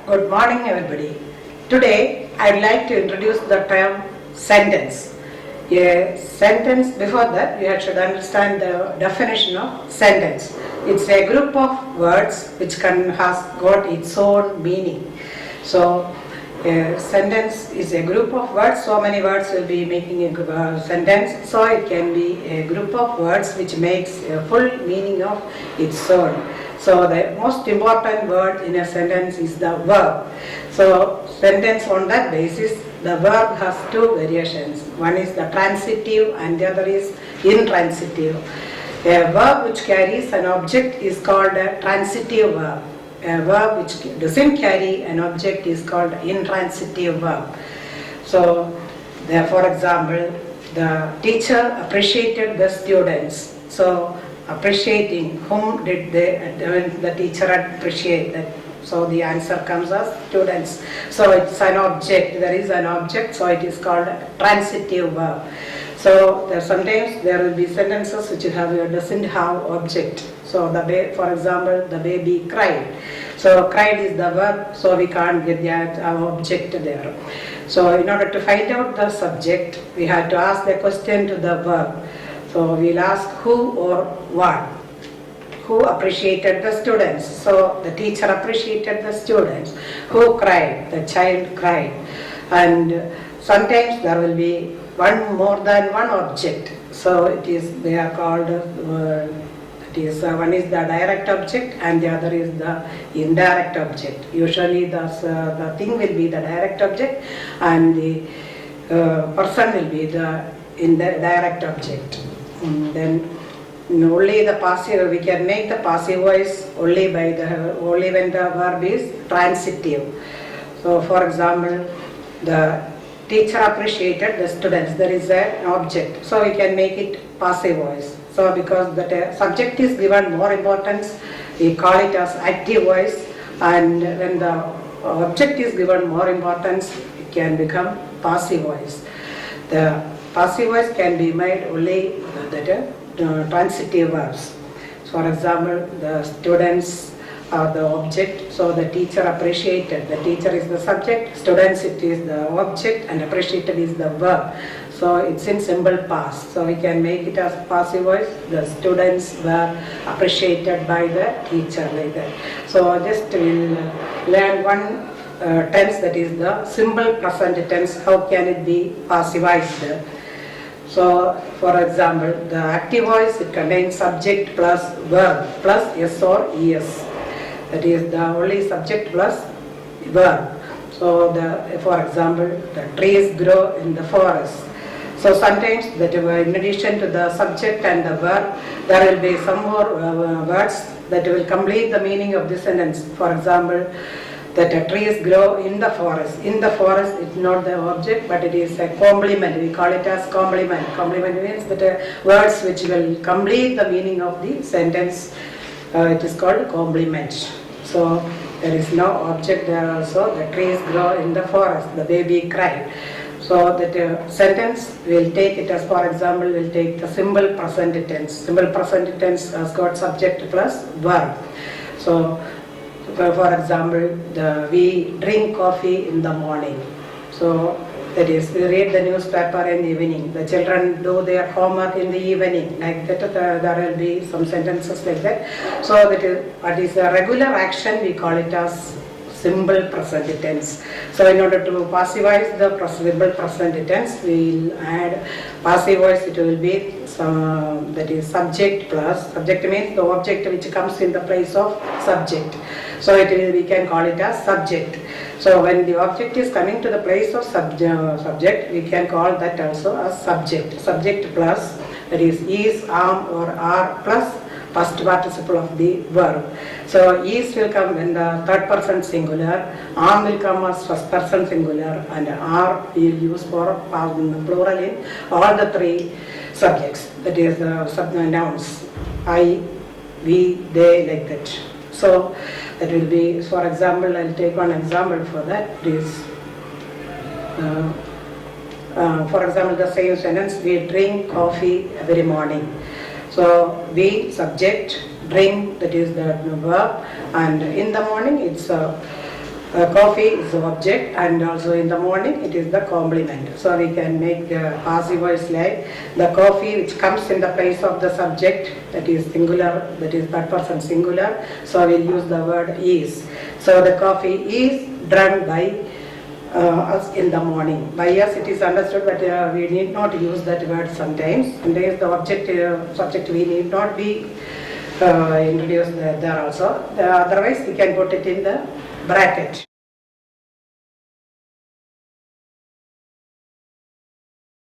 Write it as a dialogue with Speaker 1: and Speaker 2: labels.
Speaker 1: Good morning, everybody. Today, I'd like to introduce the term sentence. A sentence, before that, you should understand the definition of sentence. It's a group of words which has got its own meaning. So, a sentence is a group of words. So many words will be making a sentence. So it can be a group of words which makes a full meaning of its own. So the most important word in a sentence is the verb. So sentence on that basis, the verb has two variations. One is the transitive and the other is intransitive. A verb which carries an object is called a transitive verb. A verb which doesn't carry an object is called intransitive verb. So, for example, the teacher appreciated the students. So, appreciating, whom did the teacher appreciate? That? So, the answer comes as students. So, it's an object. There is an object. So, it is called a transitive verb. So sometimes there will be sentences which doesn't have object. So for example, the baby cried. So cried is the verb, so we can't get the object there. So in order to find out the subject, we have to ask the question to the verb. So we'll ask who or what. Who appreciated the students? So the teacher appreciated the students. Who cried? The child cried. And sometimes there will be more than one object. So they are called, one is the direct object and the other is the indirect object. Usually the thing will be the direct object and the person will be the indirect object. Then only the passive, we can make the passive voice only when the verb is transitive. So for example, the teacher appreciated the students. There is an object, so we can make it passive voice. So because the subject is given more importance, we call it as active voice, and when the object is given more importance, it can become passive voice. The passive voice can be made only the transitive verbs. So for example, the students are the object, so the teacher appreciated. The teacher is the subject, students it is the object, and appreciated is the verb. So it's in simple past. So we can make it as passive voice. The students were appreciated by the teacher, like that. So just we'll learn one tense, that is the simple present tense. How can it be passivized? So, for example, the active voice, it contains subject plus verb plus yes or es. That is the only subject plus verb. So, for example, the trees grow in the forest. So sometimes that in addition to the subject and the verb, there will be some more words that will complete the meaning of the sentence. For example, that trees grow in the forest. In the forest, it's not the object, but it is a complement. We call it as complement. Complement means that words which will complete the meaning of the sentence. It is called complement. So there is no object there also. The trees grow in the forest. The baby cried. So that sentence, we'll take it as, for example, we'll take the simple present tense. Simple present tense has got subject plus verb. So for example, we drink coffee in the morning. So that is, we read the newspaper in the evening. The children do their homework in the evening. Like that, there will be some sentences like that. So that is what is a regular action, we call it as simple present tense. So in order to passivize the simple present tense, we will add passive voice. It will be some, that is subject plus, subject means the object which comes in the place of subject. So we can call it as subject. So when the object is coming to the place of subject, we can call that also as subject. Subject plus, that is, am or are plus first participle of the verb. So is will come when the third person singular, am will come as first person singular, and are we will use for plural in all the three subjects. That is the nouns, I, we, they, like that. So that will be, for example, I'll take one example for that. It is, for example, the same sentence, we drink coffee every morning. So we, subject, drink, that is the verb, and in the morning it's Coffee is the object, and also in the morning it is the complement. So we can make the passive voice like the coffee which comes in the place of the subject, that is singular, that is that person singular. So we'll use the word is. So the coffee is drunk by us in the morning. By us it is understood, but we need not use that word sometimes. Sometimes the object, subject we need not be introduced there also. Otherwise we can put it in the bracket.